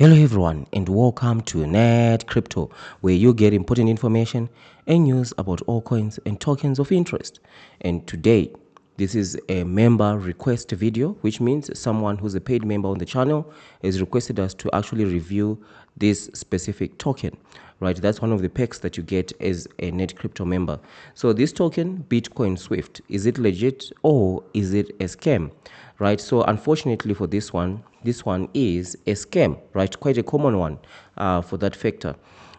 Hello everyone and welcome to Net Crypto, where you get important information and news about all coins and tokens of interest. And today, this is a member request video, which means someone who's a paid member on the channel has requested us to actually review this specific token. Right, that's one of the perks that you get as a Net Crypto member. So this token, BitCoinSWIFT, is it legit or is it a scam? Right, so unfortunately for this one is a scam, right? Quite a common one for that factor,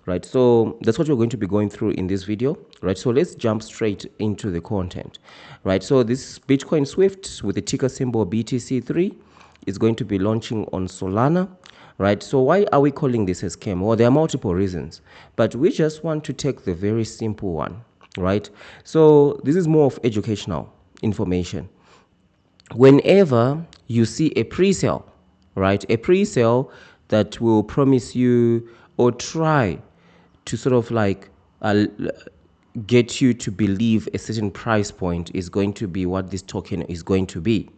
right? So that's what we're going to be going through in this video, right? So let's jump straight into the content, right? So this BitCoinSWIFT with the ticker symbol Btc3 is going to be launching on Solana, right? So why are we calling this a scam? Well, there are multiple reasons, but we just want to take the very simple one, right? So this is more of educational information. Whenever you see a pre-sale, right, a pre-sale that will promise you or try to sort of like get you to believe a certain price point is going to be what this token is going to be,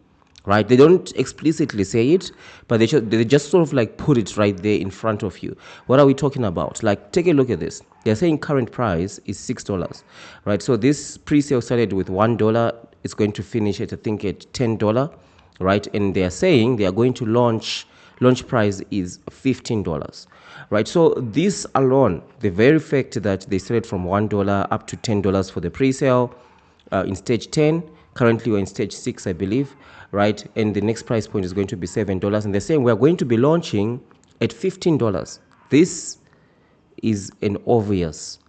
right? They don't explicitly say it, but they just sort of like put it right there in front of you. What are we talking about? Like, take a look at this. They're saying current price is $6, right? So this pre-sale started with $1. It's going to finish at, I think, at $10, right? And they are saying they are going to launch price is $15, right? So this alone, the very fact that they started from $1 up to $10 for the pre-sale in stage 10, currently we're in stage 6, I believe, right? And the next price point is going to be $7, and they're saying we're going to be launching at $15. This is an obvious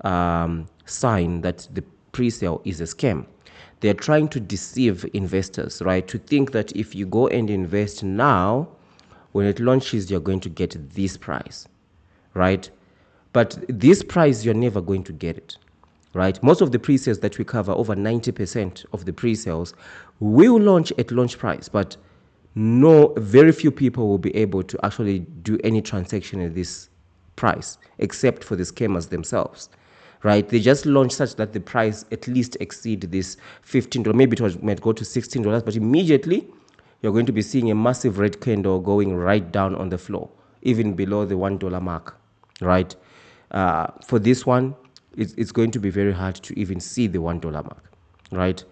sign that the pre-sale is a scam. They're trying to deceive investors, right? To think that if you go and invest now, when it launches, you're going to get this price, right? But this price, you're never going to get it, right? Most of the pre-sales that we cover, over 90% of the pre-sales, will launch at launch price, but very few people will be able to actually do any transaction at this price, except for the scammers themselves, right? They just launch such that the price at least exceed this $15, maybe it might go to $16, but immediately you're going to be seeing a massive red candle going right down on the floor, even below the $1 mark, right? For this one, it's going to be very hard to even see the $1 mark, right?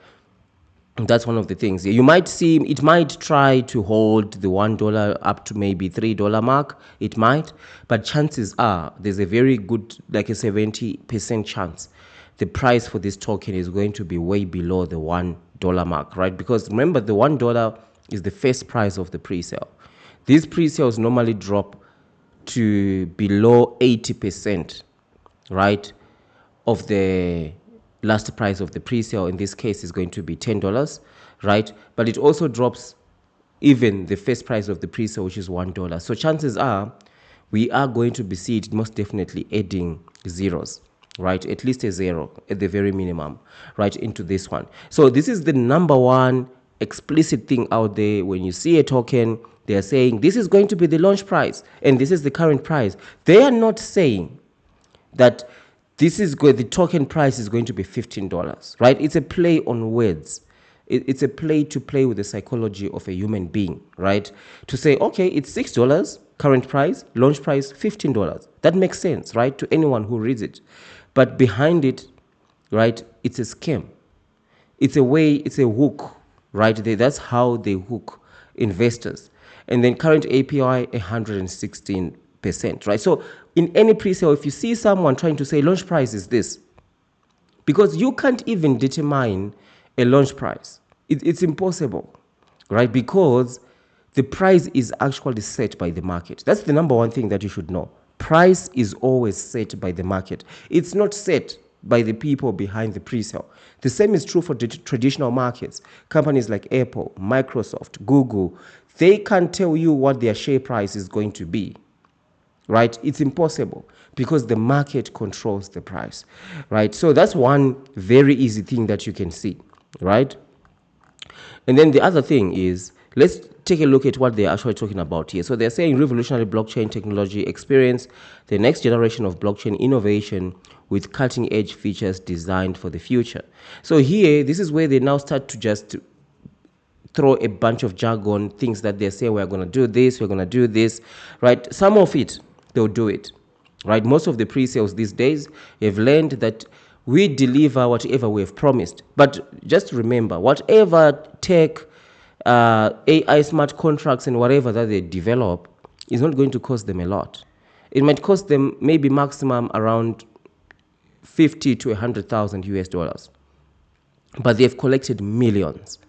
That's one of the things. You might see it might try to hold the $1 up to maybe $3 mark. It might, but chances are there's a very good, like a 70% chance the price for this token is going to be way below the $1 mark, right? Because remember, the $1 is the first price of the pre-sale. These pre-sales normally drop to below 80%, right, of the last price of the pre-sale. In this case is going to be $10, right? But it also drops even the first price of the pre-sale, which is $1. So chances are we are going to be seeing it most definitely adding zeros, right? At least a zero at the very minimum, right, into this one. So this is the number one explicit thing out there. When you see a token, they are saying this is going to be the launch price and this is the current price. They are not saying that the token price is going to be $15, right? It's a play on words. It's a play to play with the psychology of a human being, right? To say, okay, it's $6, current price, launch price, $15. That makes sense, right, to anyone who reads it. But behind it, right, it's a scam. It's a hook, right? That's how they hook investors. And then current API, 116%, right? So in any pre-sale, if you see someone trying to say launch price is this, because you can't even determine a launch price. It's impossible, right? Because the price is actually set by the market. That's the number one thing that you should know. Price is always set by the market. It's not set by the people behind the pre-sale. The same is true for the traditional markets. Companies like Apple, Microsoft, Google, they can't tell you what their share price is going to be, right? It's impossible because the market controls the price, right? So that's one very easy thing that you can see, right? And then the other thing is, let's take a look at what they're actually talking about here. So they're saying revolutionary blockchain technology experience, the next generation of blockchain innovation with cutting edge features designed for the future. So here, this is where they now start to just throw a bunch of jargon, things that they say, we're going to do this, we're going to do this, right? Some of it, they'll do it, right? Most of the pre-sales these days have learned that we deliver whatever we have promised. But just remember, whatever tech, AI smart contracts and whatever that they develop is not going to cost them a lot. It might cost them maybe maximum around 50 to 100,000 US dollars. But they've collected millions.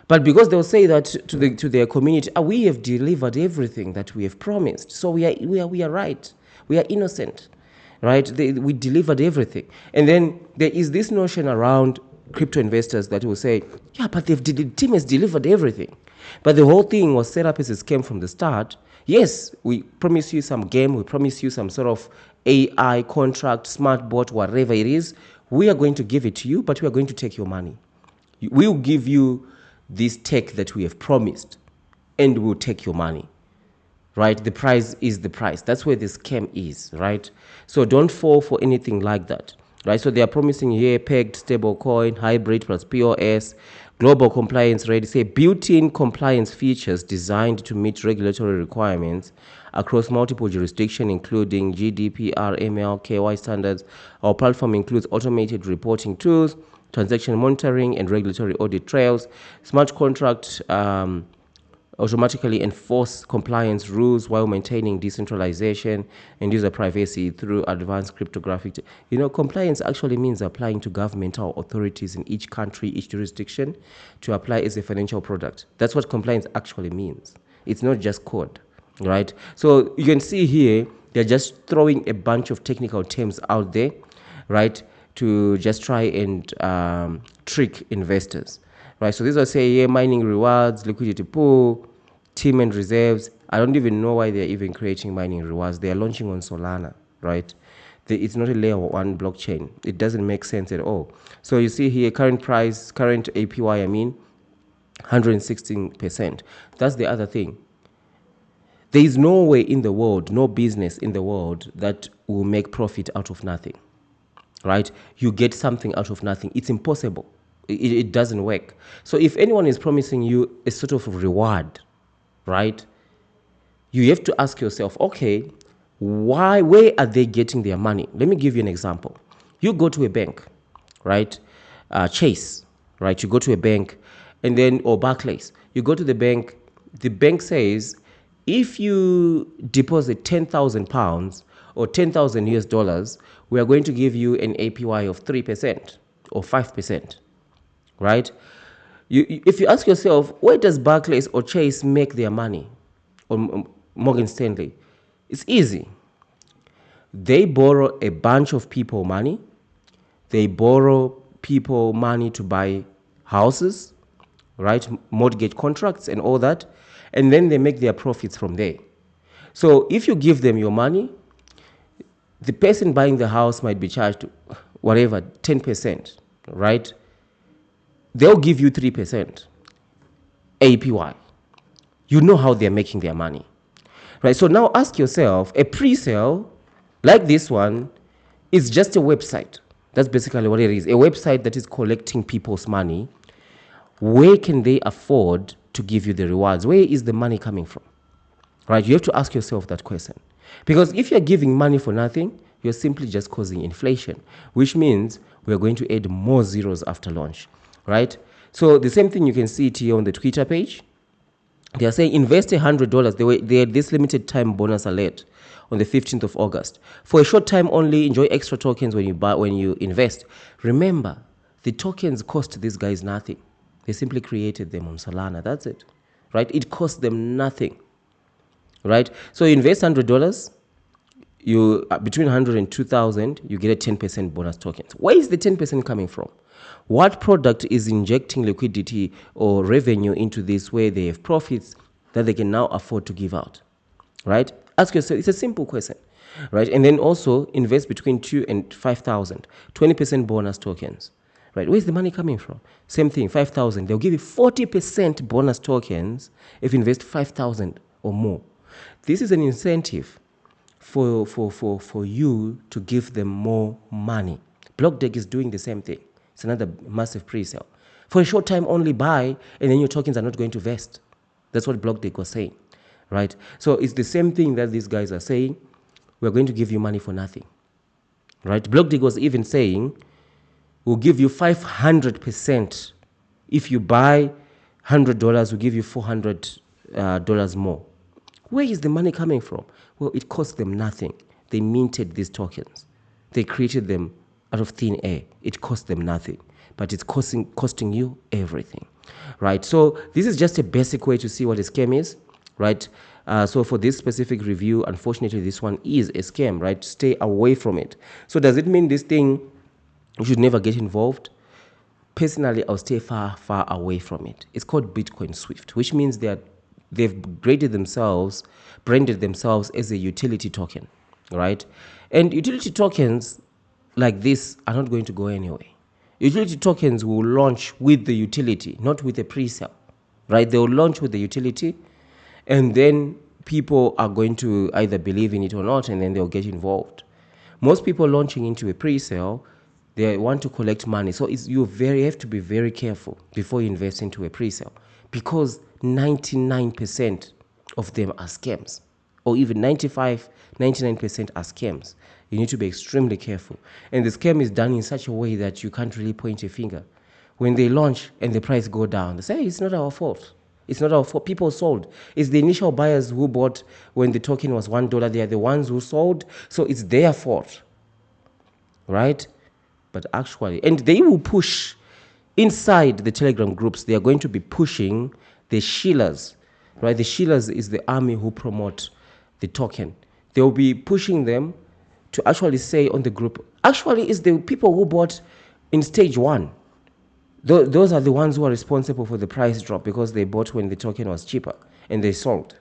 But because they'll say that to their community, we have delivered everything that we have promised. So we are right. We are innocent, right? We delivered everything. And then there is this notion around crypto investors that will say, yeah, but the team has delivered everything. But the whole thing was set up as a scam from the start. Yes, we promise you some game, we promise you some sort of AI contract, smart bot, whatever it is. We are going to give it to you, but we are going to take your money. We will give you this tech that we have promised, and we'll take your money, right? The price is the price. That's where the scam is, right? So don't fall for anything like that, right? So they are promising here pegged stable coin, hybrid plus POS, global compliance ready, say built-in compliance features designed to meet regulatory requirements across multiple jurisdictions, including GDPR, ML, KY standards. Our platform includes automated reporting tools, transaction monitoring, and regulatory audit trails. Smart contract automatically enforce compliance rules while maintaining decentralization and user privacy through advanced cryptographic. Compliance actually means applying to governmental authorities in each country, each jurisdiction, to apply as a financial product. That's what compliance actually means. It's not just code, right? So you can see here, they're just throwing a bunch of technical terms out there, right, to just try and trick investors, right? So these are say mining rewards, liquidity pool, team and reserves. I don't even know why they're even creating mining rewards. They are launching on Solana, right? It's not a layer 1 blockchain. It doesn't make sense at all. So you see here, current price, current APY, 116%. That's the other thing. There is no way in the world, no business in the world that will make profit out of nothing, right? You get something out of nothing. It's impossible. It doesn't work. So if anyone is promising you a sort of reward, right, you have to ask yourself, okay, where are they getting their money? Let me give you an example. You go to a bank, right? Chase, right? You go to a bank and then, or Barclays, you go to the bank says, if you deposit 10,000 pounds or 10,000 US dollars, we are going to give you an APY of 3% or 5%, right? If you ask yourself, where does Barclays or Chase make their money, or Morgan Stanley? It's easy. They borrow a bunch of people money. They borrow people money to buy houses, right? Mortgage contracts and all that. And then they make their profits from there. So if you give them your money, the person buying the house might be charged whatever, 10%, right? They'll give you 3% APY. You know how they're making their money, right? So now ask yourself, a pre-sale like this one is just a website. That's basically what it is, a website that is collecting people's money. Where can they afford to give you the rewards? Where is the money coming from, right? You have to ask yourself that question. Because if you're giving money for nothing, you're simply just causing inflation, which means we're going to add more zeros after launch, right? So the same thing you can see it here on the Twitter page. They are saying invest $100. They had this limited time bonus alert on the 15th of August. For a short time only, enjoy extra tokens when you invest. Remember, the tokens cost these guys nothing. They simply created them on Solana. That's it, right? It cost them nothing, right? So you invest $100. You between 100 and 2,000, you get a 10% bonus tokens. Where is the 10% coming from? What product is injecting liquidity or revenue into this where they have profits that they can now afford to give out, right? Ask yourself, it's a simple question, right? And then also invest between 2 and 5,000, 20% bonus tokens, right? Where's the money coming from? Same thing, 5,000. They'll give you 40% bonus tokens if you invest 5,000 or more. This is an incentive for you to give them more money. Blockdeck is doing the same thing. It's another massive pre-sale. For a short time only buy, and then your tokens are not going to vest. That's what BlockDig was saying, right? So it's the same thing that these guys are saying. We're going to give you money for nothing, right? BlockDig was even saying, we'll give you 500%. If you buy $100, we'll give you $400 more. Where is the money coming from? Well, it cost them nothing. They minted these tokens. They created them out of thin air. It cost them nothing, but it's costing you everything, right? So this is just a basic way to see what a scam is, right? So for this specific review, unfortunately, this one is a scam, right? Stay away from it. So does it mean this thing, you should never get involved? Personally, I'll stay far, far away from it. It's called BitcoinSwift, which means they've branded themselves as a utility token, right? And utility tokens like this are not going to go anywhere. Utility tokens will launch with the utility, not with a pre-sale, right? They will launch with the utility, and then people are going to either believe in it or not, and then they'll get involved. Most people launching into a pre-sale, they want to collect money. So you have to be very careful before you invest into a pre-sale, because 99% of them are scams, or even 99% are scams. You need to be extremely careful. And the scam is done in such a way that you can't really point a finger. When they launch and the price go down, they say, hey, it's not our fault. It's not our fault. People sold. It's the initial buyers who bought when the token was $1. They are the ones who sold. So it's their fault, right? But actually, and they will push inside the Telegram groups. They are going to be pushing the shillers, right? The shillers is the army who promote the token. They will be pushing them to actually say on the group, actually, it's the people who bought in stage one. Those are the ones who are responsible for the price drop, because they bought when the token was cheaper and they sold.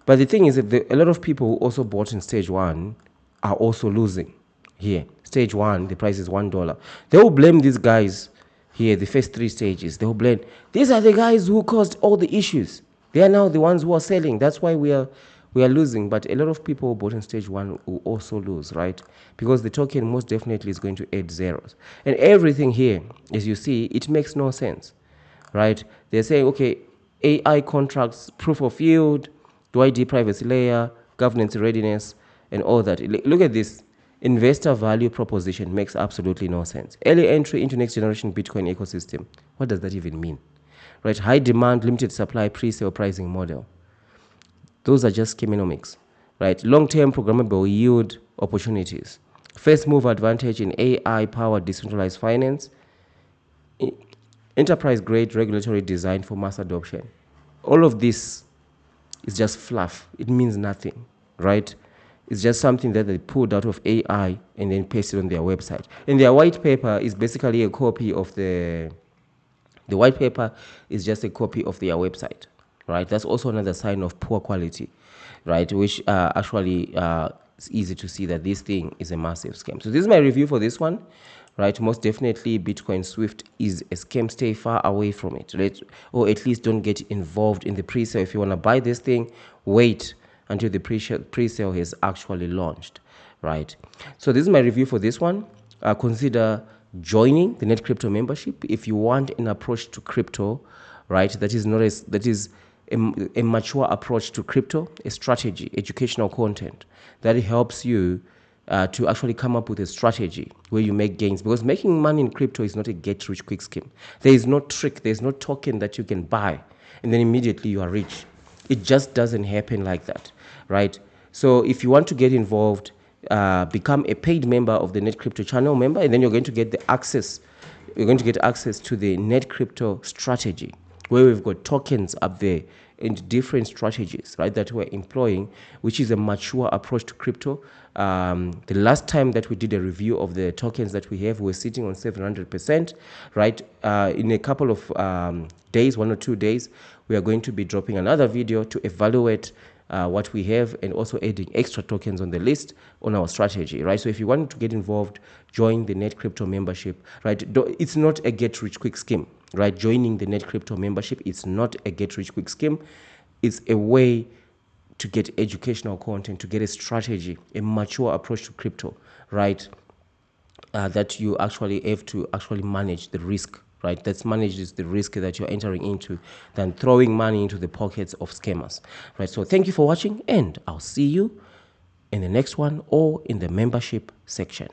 But the thing is that a lot of people who also bought in stage one are also losing here. Stage one, the price is $1. They will blame these guys here, the first three stages. They will blame, these are the guys who caused all the issues. They are now the ones who are selling. That's why we are losing. But a lot of people who bought in stage one will also lose, right? Because the token most definitely is going to add zeros. And everything here, as you see, it makes no sense, right? They're saying, okay, AI contracts, proof of yield, DYD privacy layer, governance readiness, and all that. Look at this. Investor value proposition makes absolutely no sense. Early entry into next generation Bitcoin ecosystem. What does that even mean? Right? High demand, limited supply, pre-sale pricing model. Those are just schemonomics, right? Long-term programmable yield opportunities. First move advantage in AI-powered decentralized finance. Enterprise-grade regulatory design for mass adoption. All of this is just fluff. It means nothing, right? It's just something that they pulled out of AI and then pasted on their website. And their white paper is basically a copy of the white paper is just a copy of their website, right? That's also another sign of poor quality, right? Which actually it's easy to see that this thing is a massive scam. So this is my review for this one, right? Most definitely BitcoinSwift is a scam. Stay far away from it, right? Or at least don't get involved in the pre-sale. If you want to buy this thing, wait until the pre-sale has actually launched, right? So this is my review for this one. Consider joining the Net Crypto membership if you want an approach to crypto, right? That is a mature approach to crypto, a strategy, educational content that helps you to actually come up with a strategy where you make gains. Because making money in crypto is not a get-rich-quick scheme. There is no trick. There is no token that you can buy and then immediately you are rich. It just doesn't happen like that, right? So if you want to get involved, become a paid member of the Net Crypto channel member, and then you're going to get access to the Net Crypto strategy, where we've got tokens up there and different strategies, right, that we're employing, which is a mature approach to crypto. The last time that we did a review of the tokens that we have, we're sitting on 700%, right? In a couple of days, 1 or 2 days, we are going to be dropping another video to evaluate what we have and also adding extra tokens on the list on our strategy, right? So if you want to get involved, join the Net Crypto membership, right? It's not a get-rich-quick scheme, right? Joining the Net Crypto membership, it's not a get-rich-quick scheme. It's a way to get educational content, to get a strategy, a mature approach to crypto, right? That you actually have to actually manage the risk, right? That manages the risk that you're entering into than throwing money into the pockets of scammers, right? So thank you for watching, and I'll see you in the next one or in the membership section.